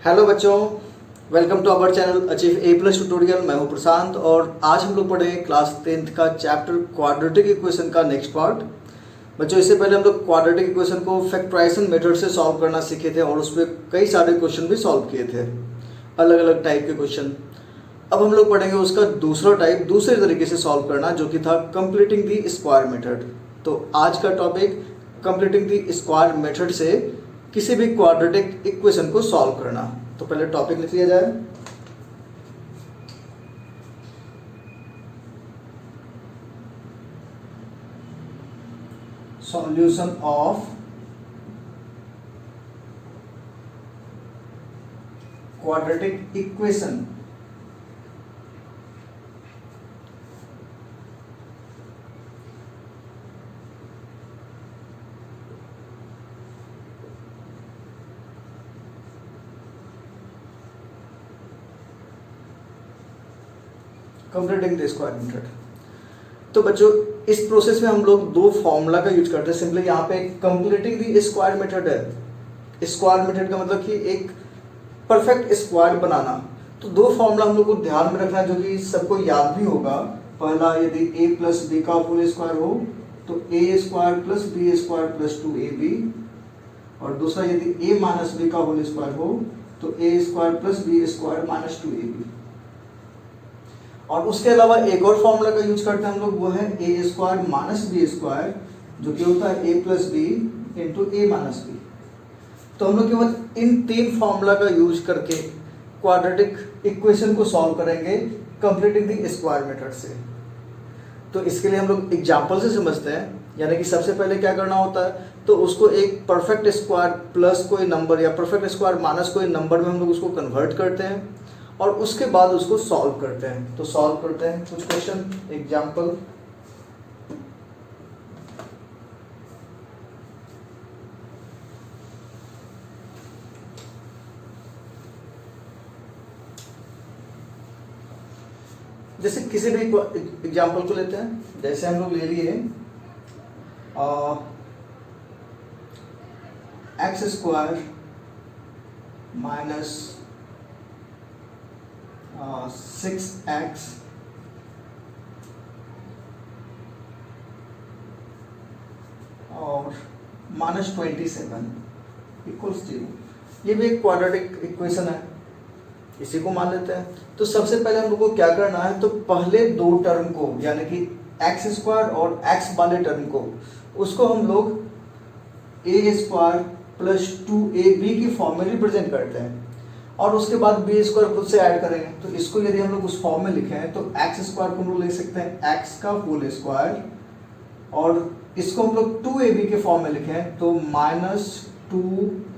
Hello बच्चों, welcome to our channel achieve A plus tutorial. मैं हूं प्रशांत और आज हम लोग पढ़ेंगे क्लास 10th का चैप्टर क्वाड्रेटिक इक्वेशन का नेक्स्ट पार्ट। बच्चों, इससे पहले हम लोग क्वाड्रेटिक इक्वेशन को फैक्टराइजेशन मेथड से सॉल्व करना सीखे थे और उस पर कई सारे क्वेश्चन भी सॉल्व किए थे, अलग अलग टाइप के क्वेश्चन। अब हम लोग पढ़ेंगे उसका दूसरा टाइप, दूसरे तरीके से सॉल्व करना, जो कि था कंप्लीटिंग द स्क्वायर मेथड। तो आज का topic completing the square method से किसी भी क्वाड्रेटिक इक्वेशन को सॉल्व करना। तो पहले टॉपिक लिख लिया जाए। Solution of quadratic equation. Completing the square method. तो बच्चों, इस प्रोसेस में हम लोग दो फॉर्मूला का यूज करते हैं। सिंपली यहाँ पे कंप्लीटिंग द स्क्वायर मेथड है। स्क्वायर मेथड का मतलब कि एक परफेक्ट स्क्वायर बनाना। तो दो फॉर्मूला हम लोग को ध्यान में रखना है, जो कि सबको याद भी होगा। पहला, यदि a प्लस बी का होल स्क्वायर हो तो A square plus B square plus 2ab, और दूसरा यदि a माइनस बी का होल स्क्वायर हो तो A square plus B square minus 2ab। और उसके अलावा एक और फॉर्मूला का यूज करते हैं हम लोग, वो है A square minus b square, जो कि होता है ए plus b into a minus B. तो हम लोग केवल इन तीन फॉर्मूला का यूज करके क्वाड्रेटिक इक्वेशन को सॉल्व करेंगे कंप्लीटिंग द स्क्वायर मेथड से। तो इसके लिए हम लोग एग्जाम्पल से समझते हैं। यानी कि सबसे पहले क्या करना होता है, तो उसको एक परफेक्ट स्क्वायर प्लस कोई नंबर या परफेक्ट स्क्वायर माइनस कोई नंबर में हम लोग उसको कन्वर्ट करते हैं और उसके बाद उसको सॉल्व करते हैं। तो सॉल्व करते हैं कुछ क्वेश्चन, एग्जाम्पल। जैसे किसी भी एग्जाम्पल को लेते हैं। जैसे हम लोग ले लिए एक्स स्क्वायर माइनस 6x और माइनस 27 इक्वल्स 0। ये भी एक क्वाड्रेटिक इक्वेशन है, इसी को मान लेते हैं। तो सबसे पहले हम लोग को क्या करना है, तो पहले दो टर्म को, यानी कि एक्स स्क्वायर और एक्स वाले टर्म को, उसको हम लोग ए स्क्वायर प्लस 2ab की फॉर्म में रिप्रेजेंट करते हैं और उसके बाद बी स्क्वायर खुद से ऐड करेंगे। तो इसको यदि हम लोग उस फॉर्म में लिखे हैं तो एक्स स्क्वायर को हम लोग लिख सकते हैं एक्स का होल स्क्वायर, और इसको हम लोग 2ab के फॉर्म में लिखे हैं तो माइनस 2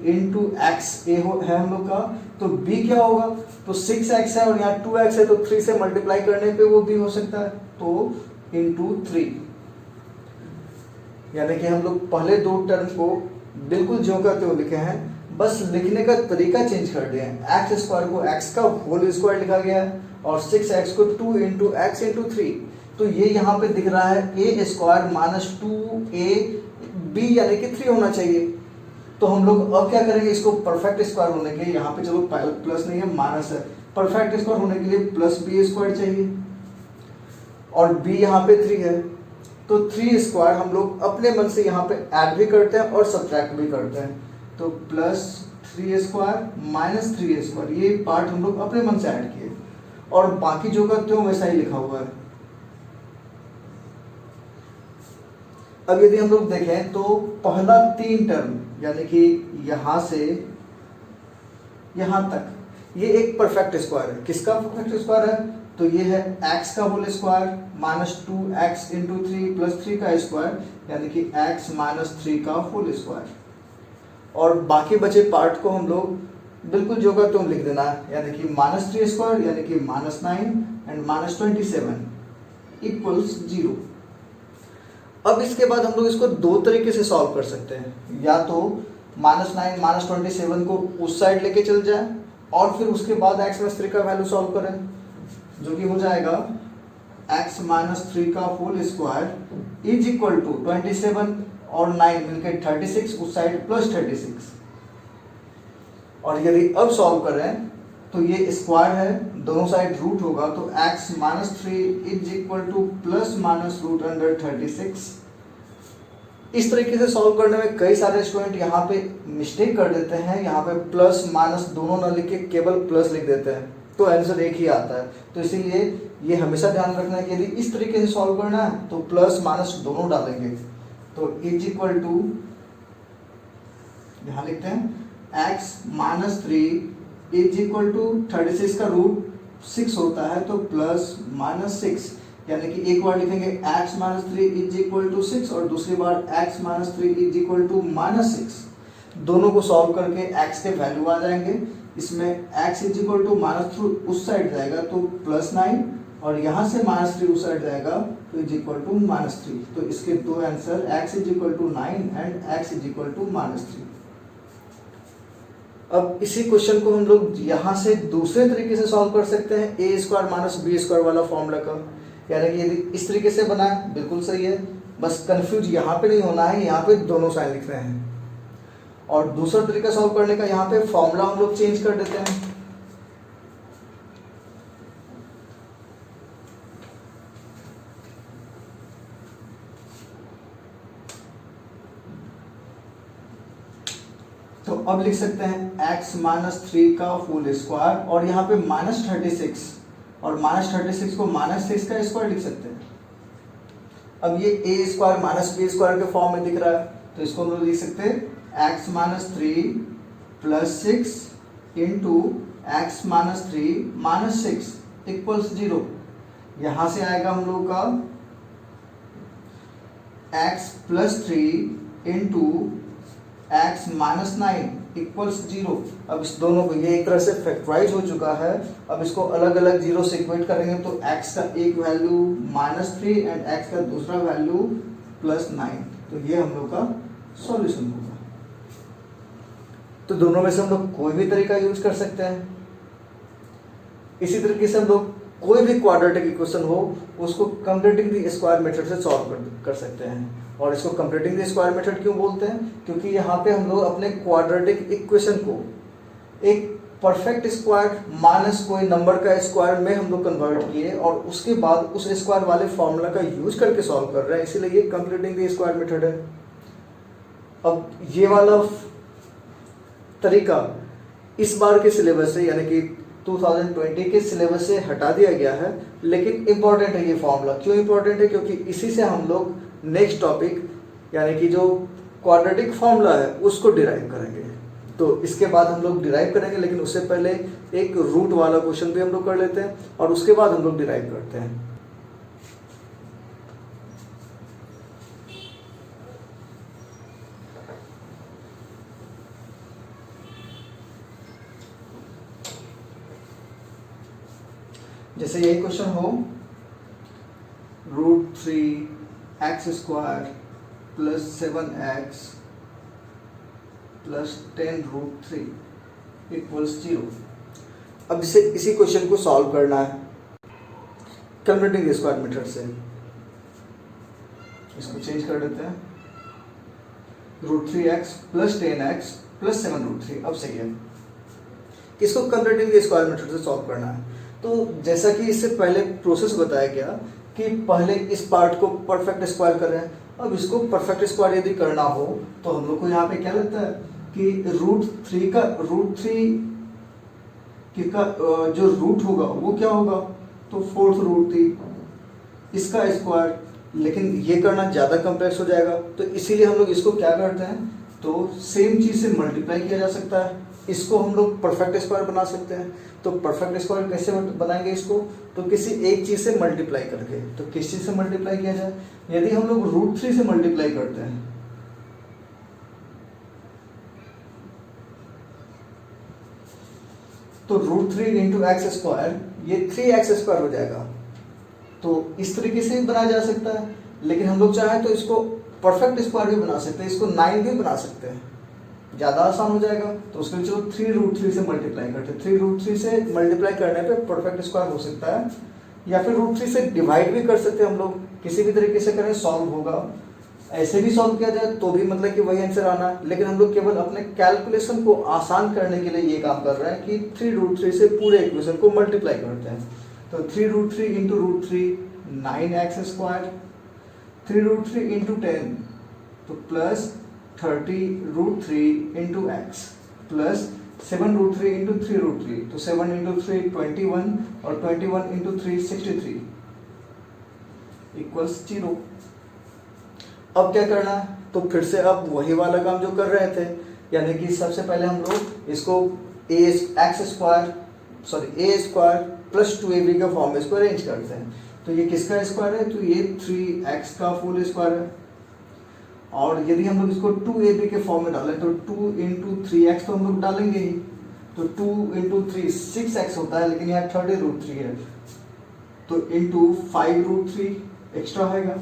इंटू एक्स है हम लोग का। तो b क्या होगा, तो 6x है और यहाँ 2x है, तो 3 से मल्टीप्लाई करने पे वो b हो सकता है, तो इंटू 3। यानी कि हम लोग पहले दो टर्म को बिल्कुल जो का त्यों लिखे हैं, बस लिखने का तरीका चेंज कर दिया है। एक्स स्क्वायर को एक्स का होल स्क्वायर लिखा गया है और 6x को 2 इंटू एक्स इंटू 3। तो ये यहाँ पे दिख रहा है ए स्क्वायर माइनस 2ab, यानी कि 3 होना चाहिए। तो हम लोग अब क्या करेंगे, इसको परफेक्ट स्क्वायर होने के लिए, यहाँ पे चलो प्लस नहीं है माइनस है, परफेक्ट स्क्वायर होने के लिए प्लस बी स्क्वायर चाहिए और b यहाँ पे 3 है। तो 3 स्क्वायर हम लोग अपने मन से यहाँ पे ऐड भी करते हैं और सब्ट्रैक्ट भी करते हैं। तो प्लस 3 स्क्वायर माइनस 3 स्क्वायर, ये पार्ट हम लोग अपने मन से ऐड किए और बाकी जो का त्यों वैसा ही लिखा हुआ है। अब यदि हम लोग देखें तो पहला 3 टर्म, यानी कि यहां से यहां तक, ये एक परफेक्ट स्क्वायर है। किसका परफेक्ट स्क्वायर है, तो ये है x का whole square minus 2x into 3 plus 3 का स्क्वायर, यानी कि x माइनस 3 का होल स्क्वायर। और बाकी बचे पार्ट को हम लोग बिल्कुल जो का त्यों लिख देना है, यानी कि माइनस 3 स्क्वायर यानी कि माइनस 9 एंड माइनस 27 इक्वल्स 0। अब इसके बाद हम लोग इसको दो तरीके से सॉल्व कर सकते हैं। या तो माइनस 9 माइनस 27 को उस साइड लेके चल जाए और फिर उसके बाद x माइनस 3 का वैल्यू सॉल्व करें, जो कि हो जाएगा x माइनस 3 का whole square is equal to 27 और 9 मिलकर 36, उस साइड प्लस 36। और यदि अब सॉल्व करें तो ये स्क्वायर है, दोनों साइड रूट होगा, तो x minus 3 is equal to plus minus root under 36। इस तरीके से सॉल्व करने में कई सारे स्टूडेंट यहाँ पे मिस्टेक कर देते हैं, यहाँ पे प्लस माइनस दोनों ना लिख के केवल प्लस लिख देते हैं, तो आंसर एक ही आता है। तो इसीलिए ये हमेशा ध्यान रखना है कि यदि इस तरीके से सॉल्व करना है तो प्लस माइनस दोनों डालेंगे। तो इज इक्वल टू, यहाँ लिखते हैं x minus 3 is equal to 36 का रूट 6 होता है, तो प्लस माइनस 6, यानी कि एक बार लिखेंगे x minus 3 is equal to 6 और दूसरी बार x minus 3 is equal to minus 6। दोनों को सॉल्व करके x के वैल्यू आ जाएंगे। इसमें x is equal to minus 3 उस साइड जाएगा तो प्लस 9, और यहाँ से माइनस 3 उस साइड जाएगा तो इज इक्वल टू माइनस 3। तो इसके दो answer x is equal to 9 and x is equal to minus 3। अब इसी क्वेश्चन को हम लोग यहाँ से दूसरे तरीके से सॉल्व कर सकते हैं, ए स्क्वायर माइनस बी स्क्वायर वाला फॉर्मूला का। यानी कि यदि इस तरीके से बना है बिल्कुल सही है, बस कंफ्यूज यहाँ पे नहीं होना है, यहाँ पे दोनों साइन लिख रहे हैं। और दूसरा तरीका सॉल्व करने का, यहाँ पे फॉर्मूला हम लोग चेंज कर देते हैं। तो अब लिख सकते हैं x माइनस 3 का फुल स्क्वायर, और यहाँ पे माइनस 36, और माइनस 36 को माइनस 6 का स्क्वायर लिख सकते हैं। अब ये a square minus b square के फॉर्म में दिख रहा है, तो इसको हम लोग लिख सकते हैं x minus 3 plus 6 into x minus 3 minus 6 equals 0। यहाँ से आएगा हम लोग का x plus 3 into x minus 9 equals 0। अब इस दोनों को, ये एक तरह से फैक्टराइज हो चुका है, अब इसको अलग अलग जीरो से इक्वेट करेंगे तो x का एक वैल्यू माइनस 3 एंड x का दूसरा वैल्यू प्लस 9। तो ये हम लोग का सॉल्यूशन होगा। तो दोनों में से हम लोग कोई भी तरीका यूज कर सकते हैं। इसी तरीके से हम लोग कोई भी क्वाड्रेटिक इक्वेशन हो उसको कंप्लीटिंग द स्क्वायर मेथड से सॉल्व कर सकते हैं। और इसको कंप्लीटिंग द स्क्वायर मेथड क्यों बोलते हैं? क्योंकि यहाँ पे हम लोग अपने क्वाड्रेटिक इक्वेशन को एक परफेक्ट स्क्वायर माइनस कोई नंबर का स्क्वायर में हम लोग कन्वर्ट किए और उसके बाद उस स्क्वायर वाले फॉर्मूला का यूज करके सॉल्व कर रहे हैं, इसीलिए ये कंप्लीटिंग द स्क्वायर मेथड है। अब ये वाला तरीका इस बार के सिलेबस से, यानी कि 2020 के सिलेबस से हटा दिया गया है, लेकिन इम्पॉर्टेंट है ये फॉर्मूला। क्यों इम्पॉर्टेंट है? क्योंकि इसी से हम लोग नेक्स्ट टॉपिक यानी कि जो क्वाड्रेटिक फॉर्मूला है उसको डिराइव करेंगे। तो इसके बाद हम लोग डिराइव करेंगे, लेकिन उससे पहले एक रूट वाला क्वेश्चन भी हम लोग कर लेते हैं और उसके बाद हम लोग डिराइव करते हैं। जैसे ये क्वेश्चन हो, √3x² plus 7x plus 10√3 equals 0। अब इसी क्वेश्चन को सॉल्व करना है कंप्लीटिंग द स्क्वायर मेथड से। इसको चेंज कर देते हैं, √3x प्लस 10x प्लस 7√3। अब सही है, इसको कंप्लीटिंग द स्क्वायर मेथड से सॉल्व करना है। तो जैसा कि इससे पहले प्रोसेस बताया गया कि पहले इस पार्ट को परफेक्ट स्क्वायर कर रहे हैं, अब इसको परफेक्ट स्क्वायर यदि करना हो तो हम लोग को यहाँ पे क्या लगता है कि √3 का जो रूट होगा वो क्या होगा, तो 4th रूट थी इसका स्क्वायर। लेकिन ये करना ज़्यादा कॉम्प्लेक्स हो जाएगा, तो इसीलिए हम लोग इसको क्या करते हैं, तो सेम चीज़ से मल्टीप्लाई किया जा सकता है, इसको हम लोग परफेक्ट स्क्वायर बना सकते हैं। तो परफेक्ट स्क्वायर कैसे बनाएंगे इसको, तो किसी एक चीज़ से मल्टीप्लाई करके। तो किस चीज़ से मल्टीप्लाई किया जाए? यदि हम लोग √3 से मल्टीप्लाई करते हैं तो √3 इंटू x², ये 3x² हो जाएगा। तो इस तरीके से भी बनाया जा सकता है, लेकिन हम लोग चाहें तो इसको परफेक्ट स्क्वायर भी बना सकते हैं, इसको 9 भी बना सकते हैं, ज़्यादा आसान हो जाएगा। तो उसके लिए चलो 3√3 से मल्टीप्लाई करते हैं। 3√3 से मल्टीप्लाई करने पे परफेक्ट स्क्वायर हो सकता है, या फिर √3 से डिवाइड भी कर सकते हैं हम लोग, किसी भी तरीके से करें सॉल्व होगा। ऐसे भी सॉल्व किया जाए तो भी मतलब कि वही आंसर आना है, लेकिन हम लोग केवल अपने कैलकुलेशन को आसान करने के लिए ये काम कर रहे हैं कि 3√3 से पूरे इक्वेशन को मल्टीप्लाई करते हैं। तो 3√3 इंटू √3 9x², 3√3 इंटू 10 तो plus 30√3 into x plus 7√3 into 3√3 तो 7 इंटू 3 21 और 21 इंटू 3 63 इक्वल्स 0। अब क्या करना है, तो फिर से अब वही वाला काम जो कर रहे थे, यानी कि सबसे पहले हम लोग इसको a² प्लस 2ab के फॉर्म में इसको अरेंज करते हैं। तो ये किसका स्क्वायर है, तो ये 3x का फुल स्क्वायर है। और यदि हम लोग इसको 2ab के फॉर्म में डालें तो 2 इंटू 3x तो हम लोग डालेंगे ही, तो 2 इंटू 3 6x होता है, लेकिन यहाँ 30√3 है तो इंटू 5√3 एक्स्ट्रा आएगा।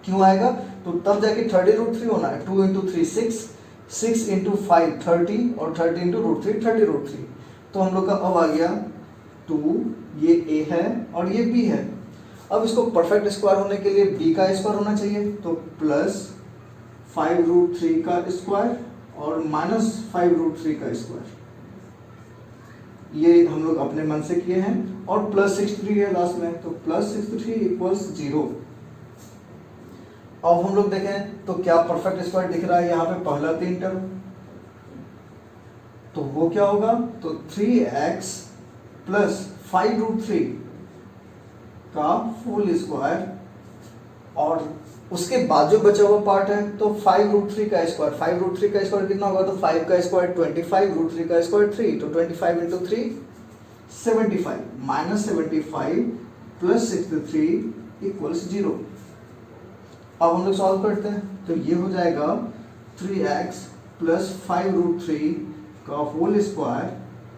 क्यों आएगा, तो तब जाके 30√3 होना है। 2 इंटू 3 6 इंटू 5 30 और 30 इंटू √3 30√3। तो हम लोग का अब आ गया 2, ये a है और ये b है। अब इसको परफेक्ट स्क्वायर होने के लिए b का स्क्वायर होना चाहिए, तो प्लस 5√3 का स्क्वायर और माइनस 5√3 का स्क्वायर, ये हम लोग अपने मन से किए हैं, और प्लस 63 है लास्ट में, तो प्लस 63 इक्वल्स 0। अब हम लोग देखें तो क्या परफेक्ट स्क्वायर दिख रहा है यहाँ पे, पहला 3 टर्म, तो वो क्या होगा, तो 3x प्लस 5√3 का फुल स्क्वायर, और उसके बाद जो बचा हुआ पार्ट है तो 5√3 का स्क्वायर। 5√3 का स्क्वायर कितना होगा, तो 5 का स्क्वायर 25, √3 का स्क्वायर 3, तो 25 इंटू 3 75 माइनस 75 प्लस 63 इक्वल्स 0। अब हम लोग सॉल्व करते हैं, तो ये हो जाएगा 3x प्लस 5√3 का होल स्क्वायर,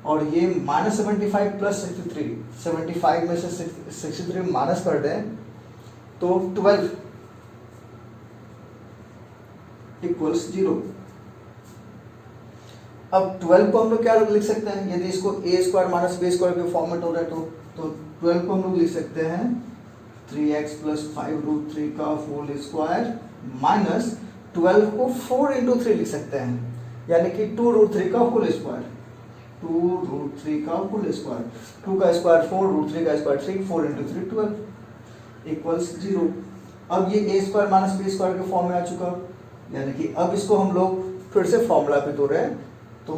और ये माइनस 75 प्लस 63, 75 में से 63 माइनस कर दें तो 12 इक्वल्स 0। अब 12 को हम लोग क्या लिख सकते हैं, यदि इसको a² माइनस b² के फॉर्मेट हो रहा है तो 12 को हम लोग लिख सकते हैं 3x प्लस 5√3 का होल स्क्वायर माइनस 12 को 4 इंटू 3 लिख सकते हैं, यानी कि 2√3 का होल स्क्वायर, 2√3 का होल स्क्वायर, 2 का स्क्वायर 4, √3 का स्क्वायर 3, 4 इंटू 3 12 इक्वल्स 0। अब ये a² माइनस b² के फॉर्म में आ चुका, यानी कि अब इसको हम लोग फिर से फॉर्मूला पे तोड़ रहे हैं, तो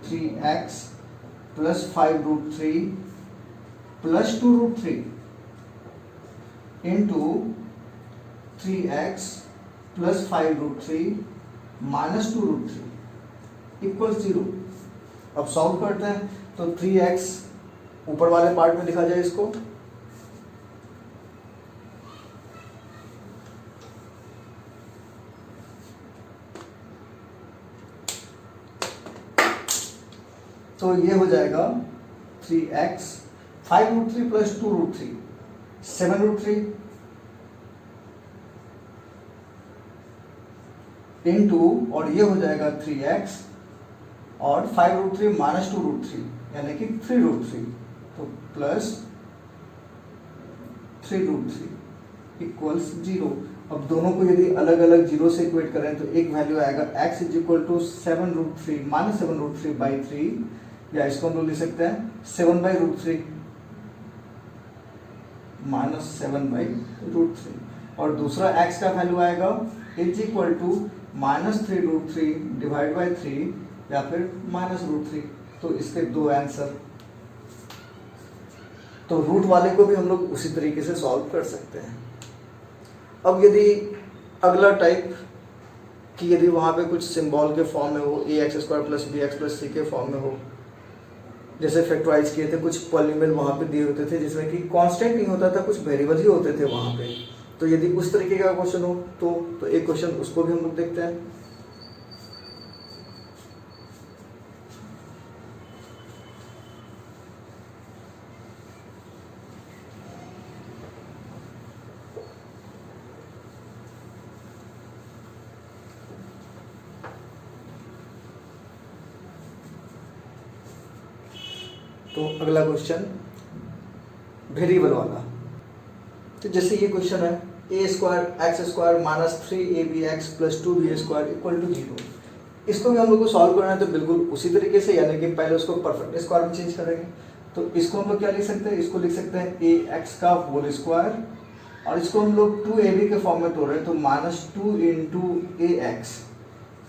3x plus 5√3 plus 2√3 into 3x plus 5√3 minus 2√3 equal 0। अब सॉल्व करते हैं, तो 3x ऊपर वाले पार्ट में लिखा जाए इसको, तो ये हो जाएगा 3x 5√3 प्लस 2√3 7√3 इंटू, और ये हो जाएगा 3x और 5√3 माइनस 2√3 यानी कि 3√3, तो प्लस 3√3 इक्वल्स 0। अब दोनों को यदि अलग अलग जीरो से इक्वेट करें तो एक वैल्यू आएगा x is equal to 7√3 minus 7√3 by 3, या इसको हम लोग लिख सकते हैं 7/√3 माइनस 7/√3, और दूसरा x का वैल्यू आएगा is equal to minus 3√3 divide by 3 या फिर माइनस √3। तो इसके दो आंसर, तो रूट वाले को भी हम लोग उसी तरीके से सॉल्व कर सकते हैं। अब यदि अगला टाइप कि यदि वहाँ पे कुछ सिंबल के फॉर्म में हो, ax² plus bx plus c के फॉर्म में हो, जैसे फैक्टराइज किए थे, कुछ पॉलीनोमियल वहाँ पे दिए होते थे जिसमें कि कांस्टेंट नहीं होता था, कुछ वेरिएबल ही होते थे वहाँ पे। तो यदि उस तरीके का क्वेश्चन हो तो एक क्वेश्चन उसको भी हम लोग देखते हैं। तो अगला क्वेश्चन वेरिएबल वाला, तो जैसे ये क्वेश्चन है A square X square minus 3ab plus 2b square equal to 0। इसको भी हम लोग को सॉल्व करना है तो बिल्कुल उसी तरीके से, यानी कि पहले उसको परफेक्ट स्क्वायर में चेंज करेंगे। तो इसको हम लोग क्या लिख सकते हैं, इसको लिख सकते हैं ए एक्स का होल स्क्वायर, और इसको हम लोग 2ab के फॉर्म में तोड़ रहे हैं तो माइनस 2 इंटू ए एक्स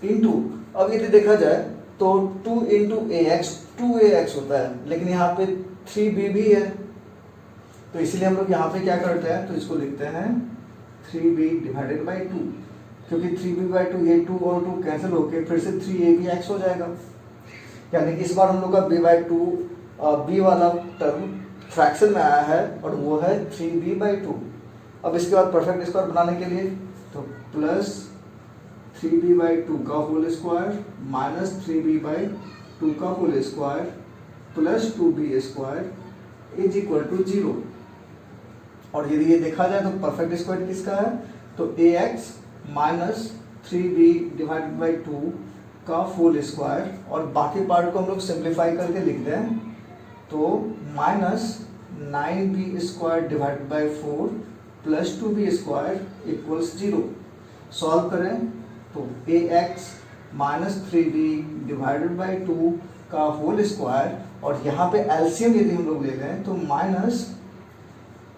इंटू, अब यदि देखा जाए तो 2 इंटू ए एक्स 2ax होता है, लेकिन यहाँ पे 3b भी है, तो इसलिए हम लोग यहाँ पे क्या करते हैं, तो इसको लिखते हैं 3b डिवाइडेड बाई 2, क्योंकि 3b बाई 2 ये 2 और 2 कैंसिल होके फिर से 3abx हो जाएगा, यानी कि इस बार हम लोग का b बाई 2 b वाला टर्म फ्रैक्शन में आया है और वो है 3b बाई 2। अब इसके बाद परफेक्ट स्क्वायर बनाने के लिए तो प्लस 3b बाई 2 का whole square minus 3b by 2 का whole square plus 2b square is equal to 0। और यदि ये देखा जाए तो परफेक्ट स्क्वायर किसका है, तो ax minus 3b divided by 2 का होल स्क्वायर, और बाकी पार्ट को हम लोग सिंप्लीफाई करके लिख दें तो minus 9b square divided by 4 plus 2b square equals 0। Solve करें तो ax minus 3b divided by 2 का होल स्क्वायर, और यहाँ पे एलसीएम यदि हम लोग ले लें तो minus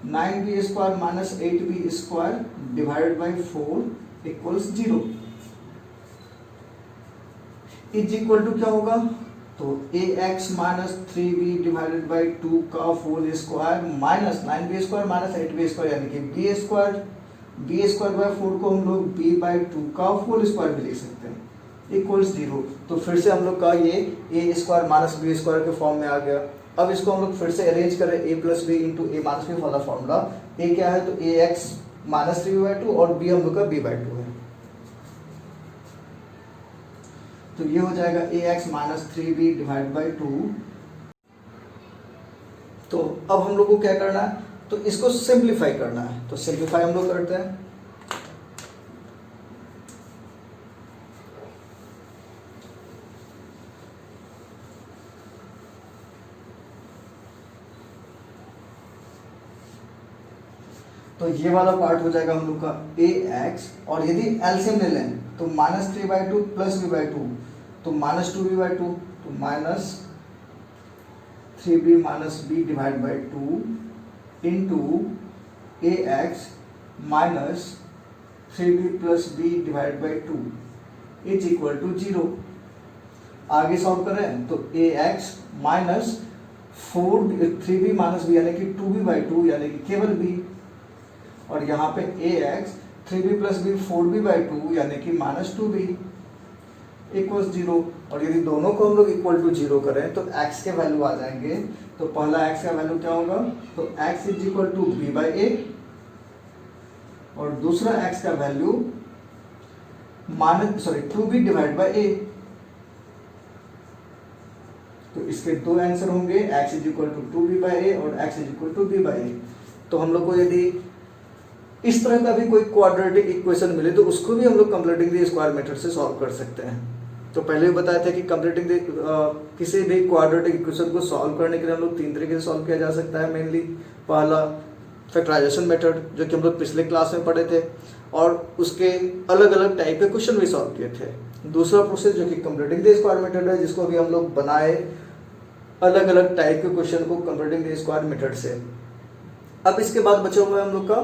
9b square minus 8b square divided by 4 equals 0 is equal to क्या होगा, तो ax minus 3b divided by 2 का whole square minus 9b square minus 8b square, यानी कि b स्क्वायर बाई 4 को हम लोग b बाई 2 का होल स्क्वायर भी लिख सकते हैं इक्वल्स 0। तो फिर से हम लोग का ये ए स्क्वायर माइनस बी स्क्वायर के फॉर्म में आ गया। अब इसको हम लोग फिर से अरेंज करें a plus b into a minus b वाला फॉर्मूला। a क्या है, तो ax माइनस 3b बाई 2 और b हम लोग का b बाई 2 है, तो ये हो जाएगा ax minus 3b divide by 2। तो अब हम लोग को क्या करना है, तो इसको सिंप्लीफाई करना है, तो सिंप्लीफाई हम लोग करते हैं। तो ये वाला पार्ट हो जाएगा हम लोग का ax, और यदि एलसीएम ले लें तो minus 3 by 2 plus b by 2, तो माइनस 2b बाई 2, तो minus 3b minus b divide by 2 into ax minus 3b plus b divide by 2 is equal to 0। आगे सॉल्व करें तो ax minus 3b minus b यानी कि 2b by 2 यानी कि केवल b, और यहाँ पे ax 3b plus b 4b by 2 यानी कि माइनस 2b इक्वल्स 0। और यदि दोनों को हम लोग इक्वल टू 0 करें तो x के वैल्यू आ जाएंगे, तो पहला x का वैल्यू क्या होगा, तो x is equal to b by a, और दूसरा x का value minus 2b divide by a। तो इसके दो आंसर होंगे, x is equal to 2b by a और x is equal to b by a। तो हम लोग को यदि इस तरह का भी कोई क्वाड्रेटिक इक्वेशन मिले तो उसको भी हम लोग कंप्लीटिंग द स्क्वायर मेथड से सॉल्व कर सकते हैं। तो पहले भी बताया था कि कंप्लीटिंग किसी भी क्वाड्रेटिक इक्वेशन को सॉल्व करने के लिए हम लोग 3 तरीके से सॉल्व किया जा सकता है। मेनली पहला फैक्टराइजेशन मेथड, जो कि हम लोग पिछले क्लास में पढ़े थे, और उसके अलग अलग टाइप के क्वेश्चन भी सॉल्व किए थे। दूसरा प्रोसेस जो कि कंप्लीटिंग द स्क्वायर मेथड है, जिसको अभी हम लोग बनाए अलग अलग टाइप के क्वेश्चन को कंप्लीटिंग द स्क्वायर मेथड से। अब इसके बाद बचा हुआ है हम लोग का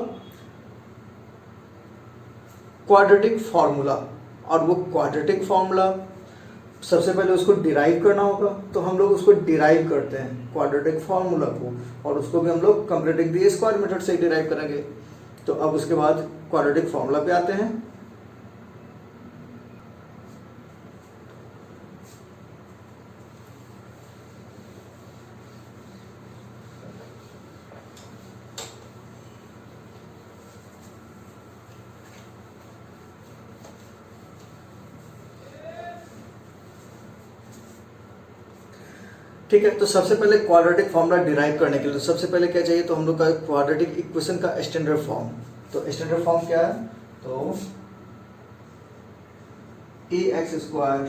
क्वाड्रेटिक फार्मूला, और वो क्वाड्रेटिक फार्मूला सबसे पहले उसको डिराइव करना होगा, तो हम लोग उसको डिराइव करते हैं क्वाड्रेटिक फार्मूला को, और उसको भी हम लोग कंप्लीटिंग द स्क्वायर मेथड से डिराइव करेंगे। तो अब उसके बाद क्वाड्रेटिक फार्मूला पे आते हैं। ठीक है, तो सबसे पहले क्वाड्रेटिक फॉर्मूला डिराइव करने के लिए सबसे पहले क्या चाहिए, तो हम लोग का क्वाड्रेटिक इक्वेशन का स्टैंडर्ड फॉर्म। तो स्टैंडर्ड फॉर्म क्या है, तो ax square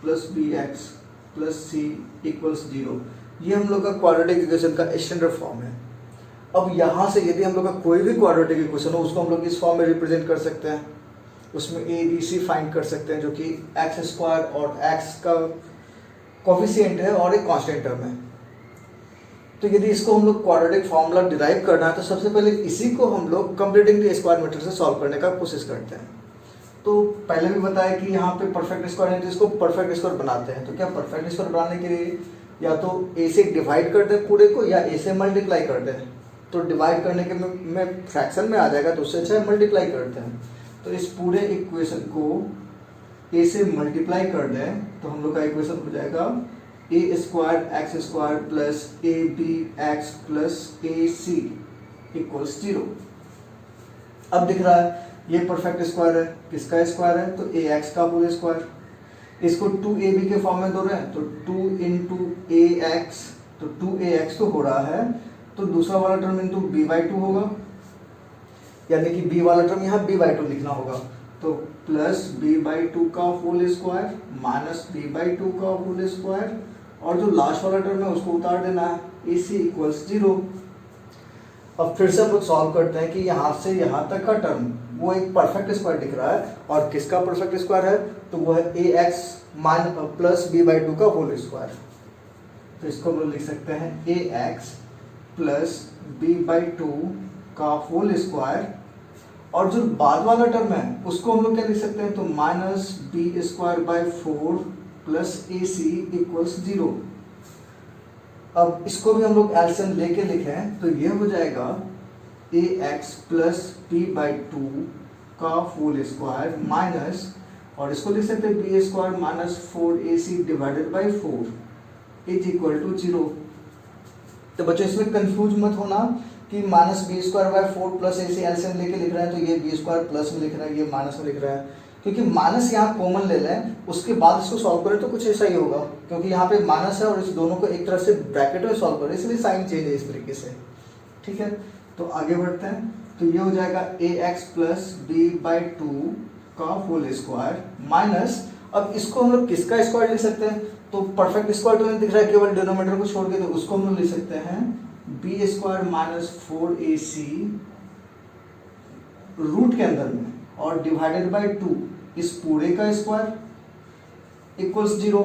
plus bx plus c equals 0, ये हम लोग का क्वाड्रेटिक इक्वेशन का स्टैंडर्ड फॉर्म है। अब यहाँ से यदि हम लोग का कोई भी क्वाड्रेटिक इक्वेशन हो उसको हम लोग इस फॉर्म में रिप्रेजेंट कर सकते हैं, उसमें ए बी सी फाइंड कर सकते हैं जो कि एक्स स्क्वायर और एक्स का कोफिशिएंट है और एक कांस्टेंट टर्म है। तो यदि इसको हम लोग क्वाड्रेटिक फॉर्मूला डिराइव करना है तो सबसे पहले इसी को हम लोग कंप्लीटिंग द स्क्वायर मेथड से सॉल्व करने का कोशिश करते हैं। तो पहले भी बताया कि यहाँ पे परफेक्ट स्क्वायर है तो इसको परफेक्ट स्क्वायर बनाते हैं। तो क्या परफेक्ट स्क्वायर बनाने के लिए या तो ए से डिवाइड करते हैं पूरे को या ए से मल्टीप्लाई करते हैं। तो डिवाइड करने के में फ्रैक्शन में आ जाएगा तो उससे अच्छा है मल्टीप्लाई करते हैं। तो इस पूरे इक्वेशन को ए से मल्टीप्लाई कर दें तो हम लोग का इक्वेशन हो जाएगा A square X square plus A B X plus A C equals 0। अब दिख रहा है ये परफेक्ट स्क्वायर है, किसका स्क्वायर है तो ए एक्स का होल स्क्वायर। इसको 2ab के फॉर्म में दो रहे हैं तो 2 इंटू ए एक्स, तो 2ax तो हो रहा है तो दूसरा वाला टर्म इंटू b/2 होगा, यानी कि b वाला टर्म यहाँ b/2 लिखना होगा। तो प्लस b/2 का होल स्क्वायर माइनस b/2 का होल स्क्वायर और जो लास्ट वाला टर्म है उसको उतार देना है, ac इक्वल्स 0। अब फिर से हम लोग सॉल्व करते हैं कि यहाँ से यहाँ तक का टर्म वो एक परफेक्ट स्क्वायर दिख रहा है और किसका परफेक्ट स्क्वायर है तो वो है ए एक्स प्लस b/2 का होल स्क्वायर। तो इसको हम लोग लिख सकते हैं ए एक्स प्लस b/2 का होल स्क्वायर और जो बाद वाला टर्म है उसको हम लोग क्या लिख सकते हैं तो minus b²/4 plus A C equals 0। अब इसको भी हम लोग एलसीएम लेके लिखें तो ये हो जाएगा ए एक्स प्लस b/2 का होल स्क्वायर माइनस, और इसको लिख सकते हैं b² minus 4ac divided by 4 is equal to 0। तो बच्चों इसमें कंफ्यूज मत होना कि minus b²/4 plus ac LCM लेके लिख रहे हैं तो ये b² प्लस में लिख रहा है ये माइनस में लिख रहा है, क्योंकि माइनस यहाँ कॉमन ले लें उसके बाद इसको सॉल्व करें तो कुछ ऐसा ही होगा, क्योंकि यहाँ पे माइनस है और इस दोनों को एक तरह से ब्रैकेट में सॉल्व करें इसलिए साइन चेंज है इस तरीके से। ठीक है, तो आगे बढ़ते हैं। तो ये हो जाएगा ए एक्स प्लस b/2 का होल स्क्वायर माइनस, अब इसको हम लोग किसका स्क्वायर लिख सकते हैं तो परफेक्ट स्क्वायर तो नहीं दिख रहा है केवल डिनोमिनेटर को छोड़ के, तो उसको हम लोग लिख सकते हैं b² माइनस 4ac रूट के अंदर में और डिवाइडेड बाई 2 इस पूरे का स्क्वायर इक्वल्स 0।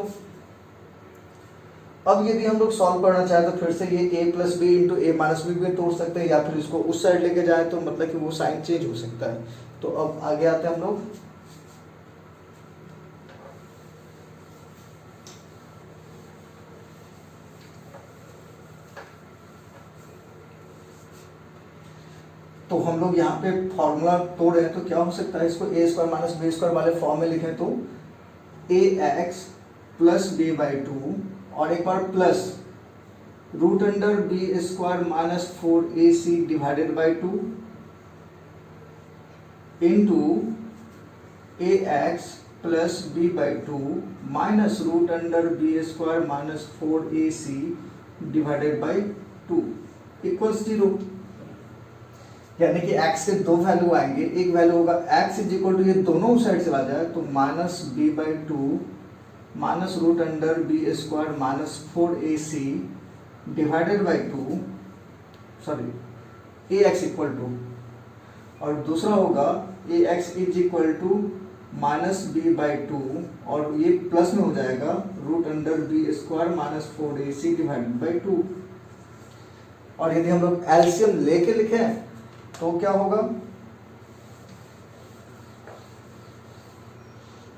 अब यदि हम लोग सॉल्व करना चाहें तो फिर से ये a plus b into a minus b भी तोड़ सकते हैं या फिर इसको उस साइड लेके जाए तो मतलब कि वो साइन चेंज हो सकता है। तो अब आगे आते हैं हम लोग। तो हम लोग यहाँ पे फॉर्मूला तोड़ रहे हैं तो क्या हो सकता है, इसको a² माइनस b² वाले फॉर्म में लिखें तो ax प्लस b/2 और एक बार plus root under b² minus 4ac divided by 2 into ax plus b/2 minus root under b² minus 4ac divided by 2 equals 0। यानी कि x के दो वैल्यू आएंगे, एक वैल्यू होगा x इज इक्वल टू ये दोनों उस साइड चला जाए तो minus b/2 minus root under b² minus 4ac divided by 2 sorry ax equal to, और दूसरा होगा ax is equal to minus b/2 और ये प्लस में हो जाएगा root under b² minus 4ac divided by 2। और यदि हम लोग एलसीएम लेके लिखें तो क्या होगा,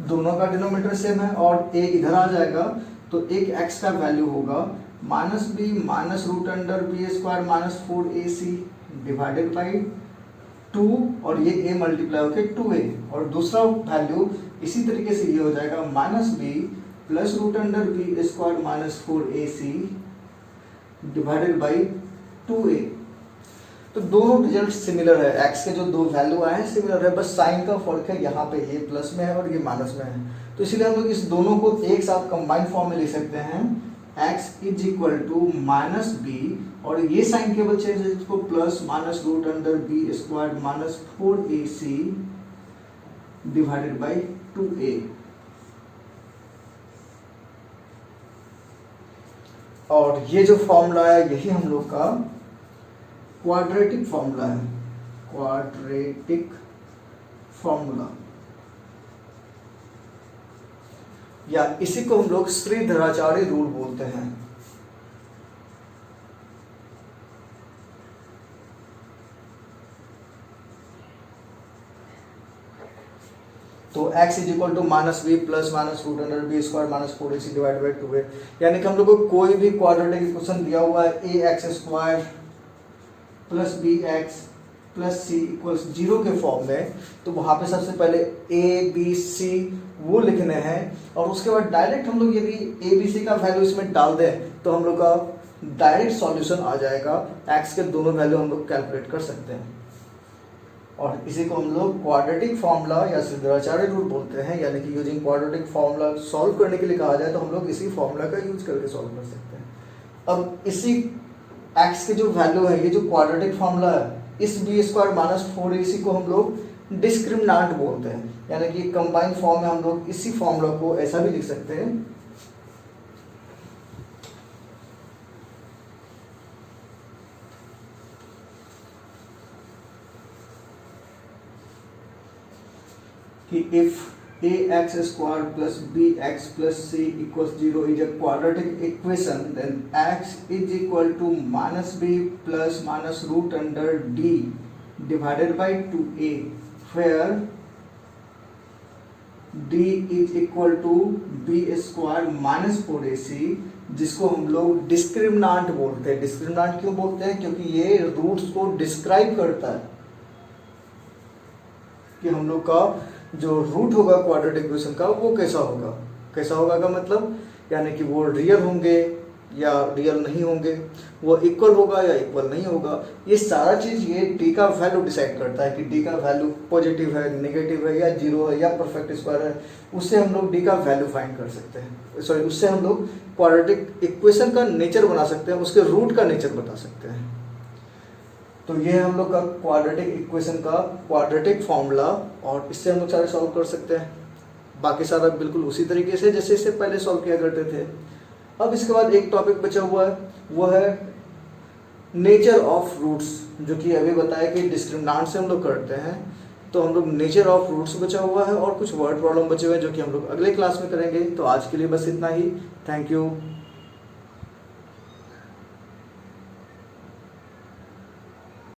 दोनों का डिनोमिनेटर सेम है और a इधर आ जाएगा तो एक x का वैल्यू होगा minus b minus root under b² minus 4ac divided by 2 और ये a मल्टीप्लाई होकर 2a, और दूसरा वैल्यू इसी तरीके से ये हो जाएगा minus b plus root under b² minus 4ac divided by 2a। तो दोनों रिजल्ट सिमिलर है, x के जो दो वैल्यू आए हैं सिमिलर है, बस साइन का फर्क है, यहाँ पे ये प्लस में है और ये माइनस में है। तो इसलिए हम लोग इस दोनों को एक साथ कंबाइन फॉर्म में लिख सकते हैं x is equal to minus b और ये साइन केवल चेंज है इसको plus minus root under b² minus 4ac divided by 2a। और ये जो फॉर्मूला है यही हम लोग का क्वाड्रेटिक फॉर्मूला है, क्वाड्रेटिक फॉर्मूला, या इसी को हम लोग श्रीधराचार्य रूल बोलते हैं। तो x is equal to minus b plus minus root under b square minus 4ac divide by 2a, यानी कि हम लोग को कोई भी क्वाड्रेटिक इक्वेशन दिया हुआ है ax square plus B X plus C equals 0 के फॉर्म में, तो वहाँ पे सबसे पहले a b c वो लिखने हैं, और उसके बाद डायरेक्ट हम लोग यदि a b c का वैल्यू इसमें डाल दें तो हम लोग का डायरेक्ट सॉल्यूशन आ जाएगा, x के दोनों वैल्यू हम लोग कैलकुलेट कर सकते हैं। और इसी को हम लोग क्वाड्रेटिक फार्मूला या श्रीधराचार्य रूल बोलते हैं, यानी कि यूजिंग क्वाड्रेटिक फार्मूला सॉल्व करने के लिए कहा जाए तो हम लोग इसी फार्मूला का यूज करके सॉल्व कर सकते हैं। अब इसी x के जो वैल्यू है, ये जो क्वाड्रेटिक फार्मूला है, इस बी स्क्वायर माइनस 4ac को हम लोग डिस्क्रिमिनांट बोलते हैं, यानी कि कंबाइंड फॉर्म में हम लोग इसी फार्मूला को ऐसा भी लिख सकते हैं कि if ax square plus bx plus c equals 0 is a quadratic equation, then x is equal to minus b plus minus root under d divided by 2a, where d is equal to b square minus 4ac, जिसको हम लोग डिस्क्रिमिनांट बोलते हैं। डिस्क्रिमिनांट क्यों बोलते हैं? क्योंकि ये रूट्स को डिस्क्राइब करता है कि हम लोग का जो रूट होगा क्वाड्रेटिक इक्वेशन का वो कैसा होगा। कैसा होगा का मतलब यानी कि वो रियल होंगे या रियल नहीं होंगे, वो इक्वल होगा या इक्वल नहीं होगा, ये सारा चीज़ ये डी का वैल्यू डिसाइड करता है कि डी का वैल्यू पॉजिटिव है, नेगेटिव है या जीरो है या परफेक्ट स्क्वायर है। उससे हम लोग डी का वैल्यू फाइंड कर सकते हैं, सॉरी उससे हम लोग क्वाड्रेटिक इक्वेशन का नेचर बना सकते हैं, उसके रूट का नेचर बता सकते हैं। तो ये हम लोग का क्वाड्रेटिक इक्वेशन का क्वाड्रेटिक फॉर्मूला, और इससे हम लोग सारे सॉल्व कर सकते हैं। बाकी सारा बिल्कुल उसी तरीके से जैसे इससे पहले सॉल्व किया करते थे। अब इसके बाद एक टॉपिक बचा हुआ है, वो है नेचर ऑफ रूट्स, जो कि अभी बताया कि डिस्क्रिमिनांट से हम लोग करते हैं। तो हम लोग नेचर ऑफ रूट्स बचा हुआ है और कुछ वर्ड प्रॉब्लम बचे हुए हैं जो कि हम लोग अगले क्लास में करेंगे। तो आज के लिए बस इतना ही। Thank you.